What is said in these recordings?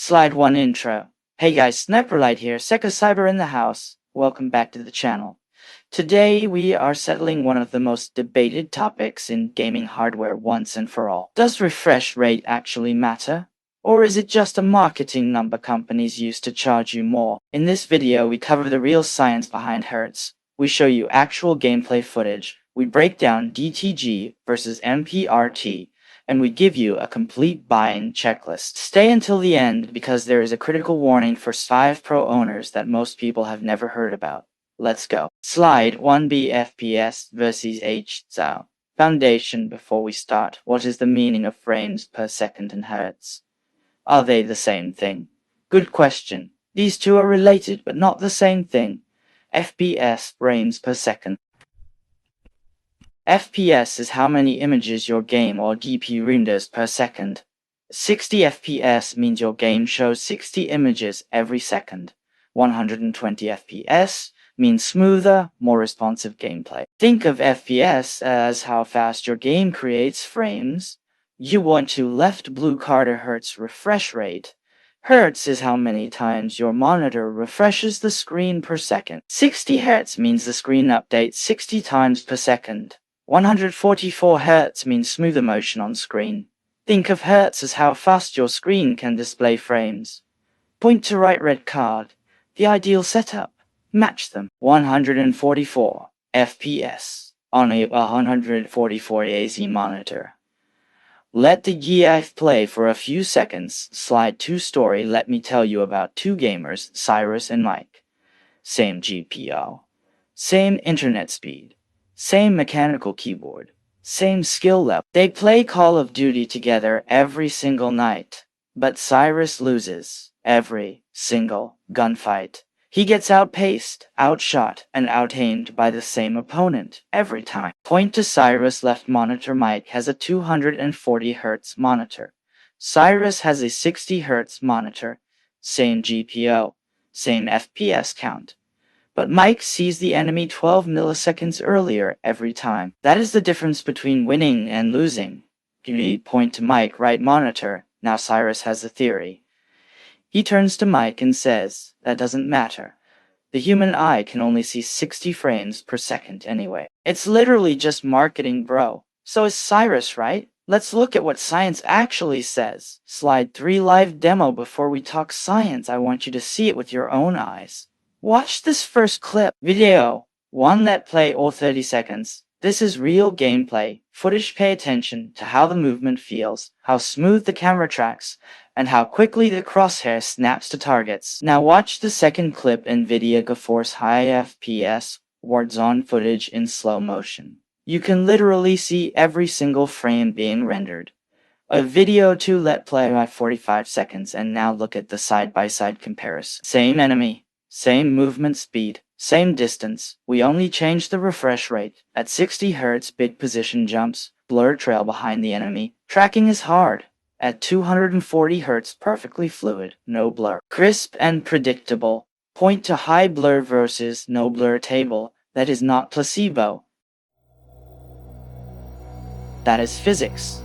Slide 1 intro. Hey guys, Sniperlight here, Seka Cyber in the house. Welcome back to the channel. Today we are settling one of the most debated topics in gaming hardware once and for all. Does refresh rate actually matter? Or is it just a marketing number companies use to charge you more? In this video we cover the real science behind Hertz. We show you actual gameplay footage. We break down GTG versus MPRT. And we give you a complete buying checklist. Stay until the end because there is a critical warning for 5 Pro owners that most people have never heard about. Let's go. Slide 1B FPS versus Hertz. Foundation before we start. What is the meaning of frames per second in Hertz? Are they the same thing? Good question. These two are related but not the same thing. FPS, frames per second. FPS is how many images your game or GPU renders per second. 60 FPS means your game shows 60 images every second. 120 FPS means smoother, more responsive gameplay. Think of FPS as how fast your game creates frames. You want to left blue Carter Hertz refresh rate. Hertz is how many times your monitor refreshes the screen per second. 60 Hertz means the screen updates 60 times per second. 144 Hz means smoother motion on screen. Think of Hertz as how fast your screen can display frames. Point to right red card. The ideal setup. Match them. 144 FPS on a 144 AZ monitor. Let the GIF play for a few seconds. Slide 2 story. Let me tell you about two gamers, Cyrus and Mike. Same GPU. Same internet speed. Same mechanical keyboard, same skill level. They play Call of Duty together every single night, but Cyrus loses every single gunfight. He gets outpaced, outshot, and outaimed by the same opponent every time. Point to Cyrus' left monitor. Mike has a 240 Hz monitor. Cyrus has a 60 Hz monitor. Same GPU, same FPS count. But Mike sees the enemy 12 milliseconds earlier every time. That is the difference between winning and losing. You point to Mike, right monitor. Now Cyrus has a theory. He turns to Mike and says, that doesn't matter. The human eye can only see 60 frames per second anyway. It's literally just marketing, bro. So is Cyrus right? Let's look at what science actually says. Slide 3 live demo. Before we talk science, I want you to see it with your own eyes. Watch this first clip. Video 1. Let play all 30 seconds. This is real gameplay footage. Pay attention to how the movement feels, how smooth the camera tracks, and how quickly the crosshair snaps to targets. Now watch the second clip. NVIDIA GeForce High FPS Warzone footage in slow motion. You can literally see every single frame being rendered. A video 2. Let play at 45 seconds. And now look at the side-by-side comparison. Same enemy. Same movement speed, same distance. We only changed the refresh rate. At 60 Hz, big position jumps, blur trail behind the enemy. Tracking is hard. At 240 Hz, perfectly fluid, no blur. Crisp and predictable. Point to high blur versus no blur table. That is not placebo. That is physics.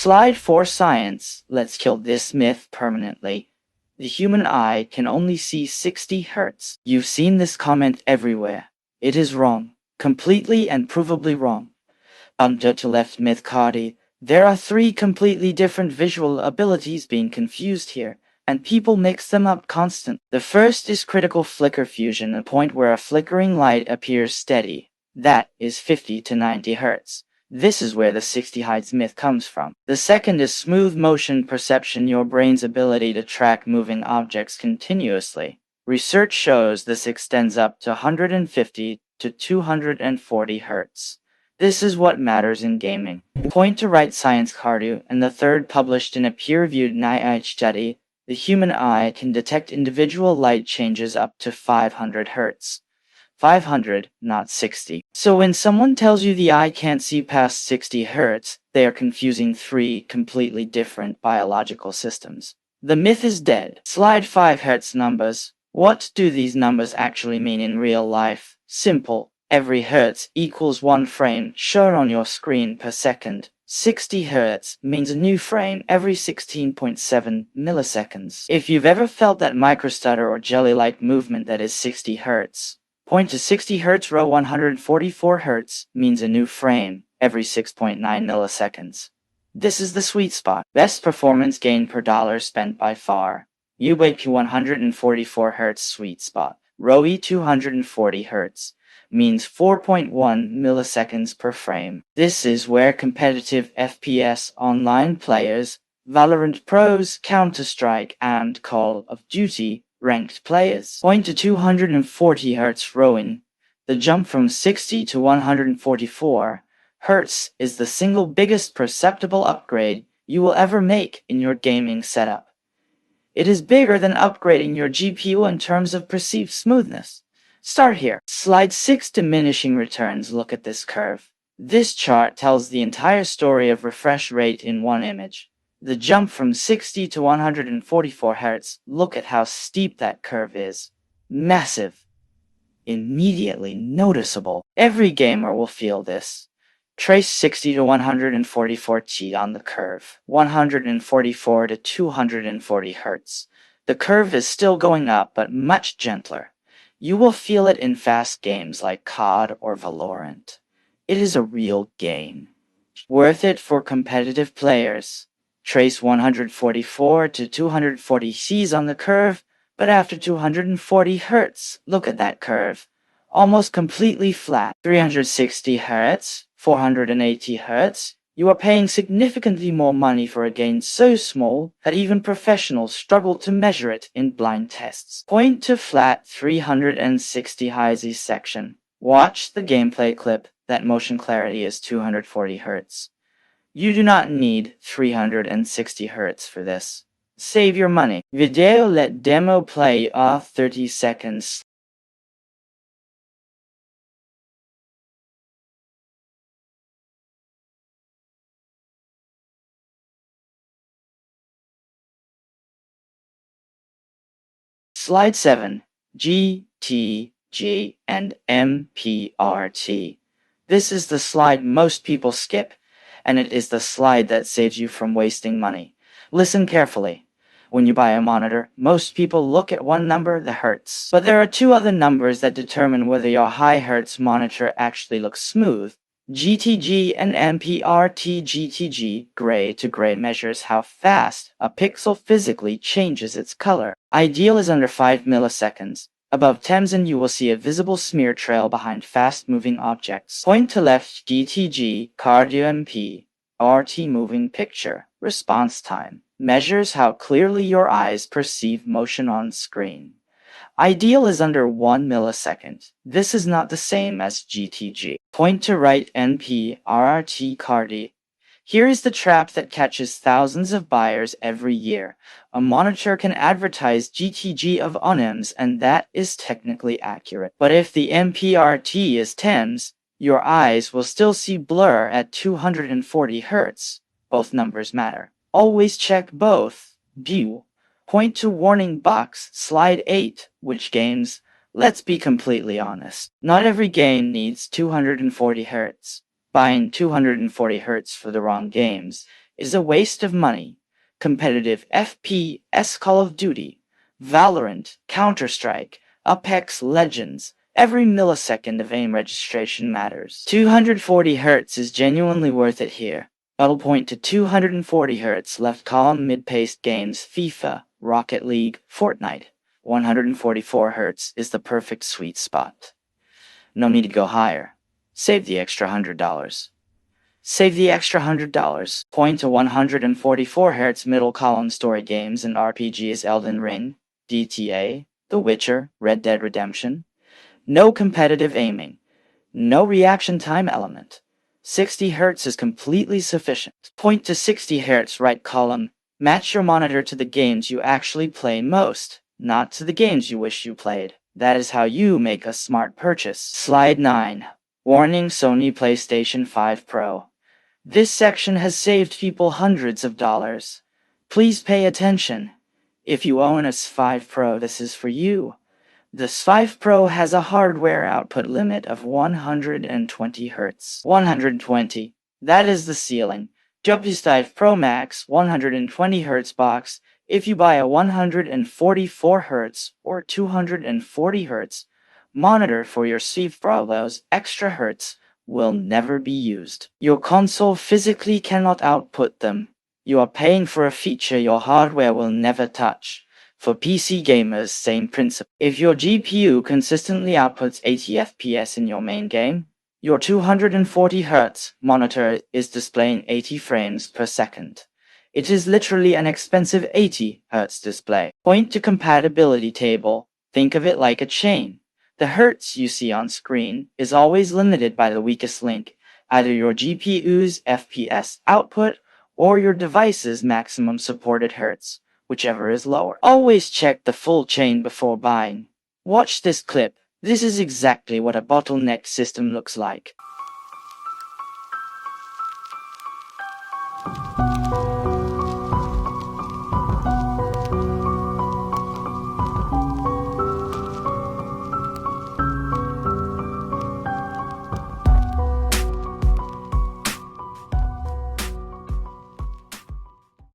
Slide 4 Science. Let's kill this myth permanently. The human eye can only see 60 Hz. You've seen this comment everywhere. It is wrong. Completely and provably wrong. Under to left myth Cardi. There are 3 completely different visual abilities being confused here, and people mix them up constantly. The first is critical flicker fusion, a point where a flickering light appears steady. That is 50 to 90 Hz. This is where the 60 Hz myth comes from. The second is smooth motion perception, your brain's ability to track moving objects continuously. Research shows this extends up to 150 to 240 Hz. This is what matters in gaming. Point to right Science Cardio, and the third published in a peer-reviewed NIH study, the human eye can detect individual light changes up to 500 Hz. 500, not 60. So when someone tells you the eye can't see past 60 Hz, they are confusing 3 completely different biological systems. The myth is dead. Slide 5 Hertz numbers. What do these numbers actually mean in real life? Simple. Every Hertz equals 1 frame shown on your screen per second. 60 Hz means a new frame every 16.7 milliseconds. If you've ever felt that microstutter or jelly-like movement that is 60 Hz, point to 60 Hz row 144 Hz means a new frame every 6.9 milliseconds. This is the sweet spot. Best performance gain per dollar spent by far. UAP 144 Hz sweet spot. Row E 240 Hz means 4.1 milliseconds per frame. This is where competitive FPS online players, Valorant pros, Counter-Strike, and Call of Duty ranked players point to 240 Hz rowing. The jump from 60 to 144 Hz is the single biggest perceptible upgrade you will ever make in your gaming setup. It is bigger than upgrading your GPU in terms of perceived smoothness. Start here. Slide 6 Diminishing returns. Look at this curve. This chart tells the entire story of refresh rate in one image. The jump from 60 to 144 Hz, look at how steep that curve is. Massive. Immediately noticeable. Every gamer will feel this. Trace 60 to 144 T on the curve. 144 to 240 Hz. The curve is still going up, but much gentler. You will feel it in fast games like COD or Valorant. It is a real game. Worth it for competitive players. Trace 144 to 240 Cs on the curve, but after 240 Hz, look at that curve. Almost completely flat. 360 Hz, 480 Hz. You are paying significantly more money for a gain so small that even professionals struggle to measure it in blind tests. Point to flat 360 Hz section. Watch the gameplay clip. That motion clarity is 240 Hz. You do not need 360 Hz for this. Save your money. Video let demo play off 30 seconds. Slide 7. GTG and MPRT. This is the slide most people skip, and it is the slide that saves you from wasting money. Listen carefully. When you buy a monitor, most people look at one number, the Hertz. But there are 2 other numbers that determine whether your high Hertz monitor actually looks smooth. GTG and MPRT. GTG, gray to gray, measures how fast a pixel physically changes its color. Ideal is under 5 milliseconds. Above 10 and you will see a visible smear trail behind fast-moving objects. Point to left. GTG, cardio MP, RT moving picture. Response time measures how clearly your eyes perceive motion on screen. Ideal is under 1 millisecond. This is not the same as GTG. Point to right. MPRT Cardi. Here is the trap that catches thousands of buyers every year. A monitor can advertise GTG of ONEMs, and that is technically accurate. But if the MPRT is TEMS, your eyes will still see blur at 240 Hz. Both numbers matter. Always check both. View. Point to warning box. Slide 8. Which games? Let's be completely honest. Not every game needs 240 Hz. Buying 240 Hz for the wrong games is a waste of money. Competitive FPS, Call of Duty, Valorant, Counter-Strike, Apex Legends, every millisecond of aim registration matters. 240 Hz is genuinely worth it here. I'll point to 240 Hz left column mid-paced games FIFA, Rocket League, Fortnite. 144 Hz is the perfect sweet spot. No need to go higher. Save the extra $100. Save the extra $100. Point to 144 Hz middle column story games and RPGs Elden Ring, GTA, The Witcher, Red Dead Redemption. No competitive aiming. No reaction time element. 60 Hz is completely sufficient. Point to 60 Hz right column. Match your monitor to the games you actually play most, not to the games you wish you played. That is how you make a smart purchase. Slide 9. Warning: Sony PlayStation 5 Pro. This section has saved people hundreds of dollars. Please pay attention. If you own a S5 Pro, this is for you. The S5 Pro has a hardware output limit of 120 Hz. 120. That is the ceiling. PS5 Pro Max 120 Hz box. If you buy a 144 Hz or 240 Hz monitor for your S5 Pro, those extra Hz will never be used. Your console physically cannot output them. You are paying for a feature your hardware will never touch. For PC gamers, same principle. If your GPU consistently outputs 80 FPS in your main game, your 240 Hz monitor is displaying 80 frames per second. It is literally an expensive 80 Hz display. Point to compatibility table. Think of it like a chain. The Hertz you see on screen is always limited by the weakest link, either your GPU's FPS output or your device's maximum supported Hertz, whichever is lower. Always check the full chain before buying. Watch this clip. This is exactly what a bottleneck system looks like.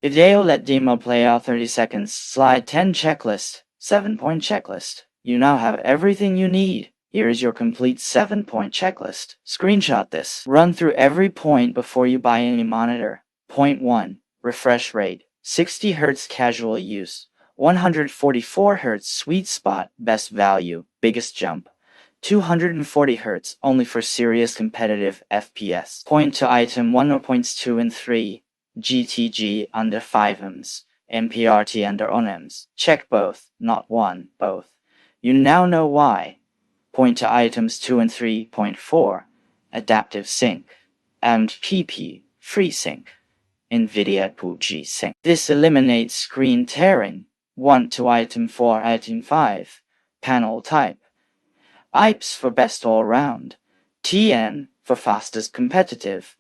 Video let demo play out 30 seconds. Slide 10 checklist. 7-point checklist. You now have everything you need. Here is your complete 7-point checklist. Screenshot this. Run through every point before you buy any monitor. Point 1. Refresh rate. 60 Hz casual use. 144 Hz sweet spot, best value, biggest jump. 240 Hz only for serious competitive FPS. Point to item 1 or points 2 and 3. GTG under 5 ohms, MPRT under 1 ohms. Check both, not one, both. You now know why. Point to items 2 and 3.4, adaptive sync, and PP, FreeSync, NVIDIA 2G sync. This eliminates screen tearing. 1 to item 4, item 5, panel type. IPS for best all-round, TN for fastest competitive,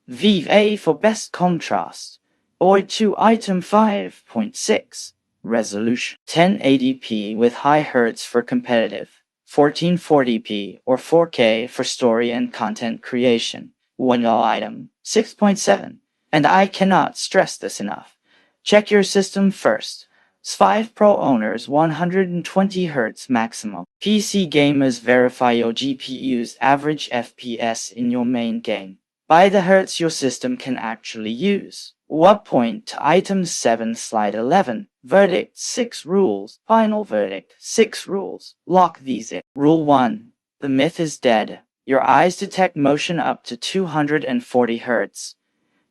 VA for best contrast, or to item 5.6, resolution. 1080p with high Hertz for competitive, 1440p or 4K for story and content creation. One item, 6.7. And I cannot stress this enough. Check your system first. S5 Pro owners 120 Hz maximum. PC gamers verify your GPU's average FPS in your main game. By the Hertz your system can actually use. What point to item 7 slide 11. Verdict 6 rules. Final verdict 6 rules. Lock these in. Rule 1. The myth is dead. Your eyes detect motion up to 240 Hz.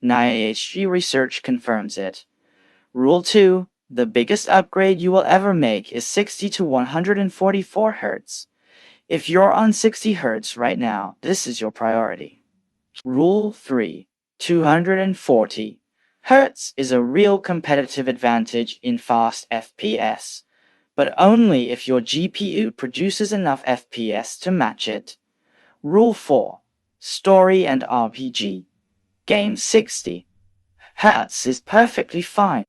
NIHG research confirms it. Rule 2. The biggest upgrade you will ever make is 60 to 144 Hz. If you're on 60 Hz right now, this is your priority. Rule 3. 240 Hz is a real competitive advantage in fast FPS, but only if your GPU produces enough FPS to match it. Rule 4. Story and RPG. Game 60 Hz is perfectly fine.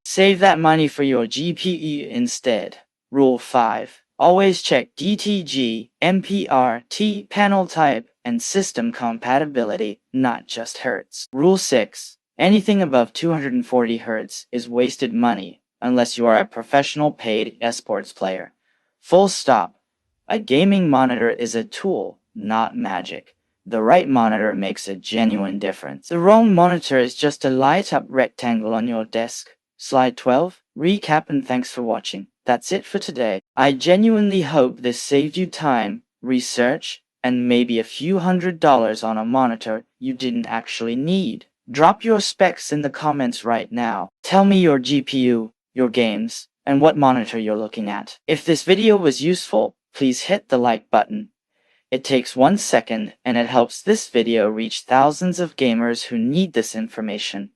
Save that money for your GPU instead. Rule 5. Always check GTG, MPRT, panel type, and system compatibility, not just Hertz. Rule 6. Anything above 240 Hz is wasted money unless you are a professional paid esports player. Full stop. A gaming monitor is a tool, not magic. The right monitor makes a genuine difference. The wrong monitor is just a light-up rectangle on your desk. Slide 12. Recap and thanks for watching. That's it for today. I genuinely hope this saved you time, research, and maybe a few $100s on a monitor you didn't actually need. Drop your specs in the comments right now. Tell me your GPU, your games, and what monitor you're looking at. If this video was useful, please hit the like button. It takes 1 second and it helps this video reach thousands of gamers who need this information.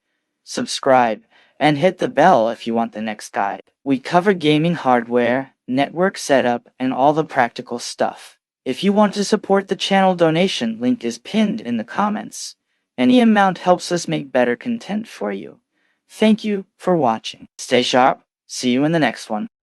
Subscribe and hit the bell if you want the next guide. We cover gaming hardware, network setup, and all the practical stuff. If you want to support the channel, donation link is pinned in the comments. Any amount helps us make better content for you. Thank you for watching. Stay sharp. See you in the next one.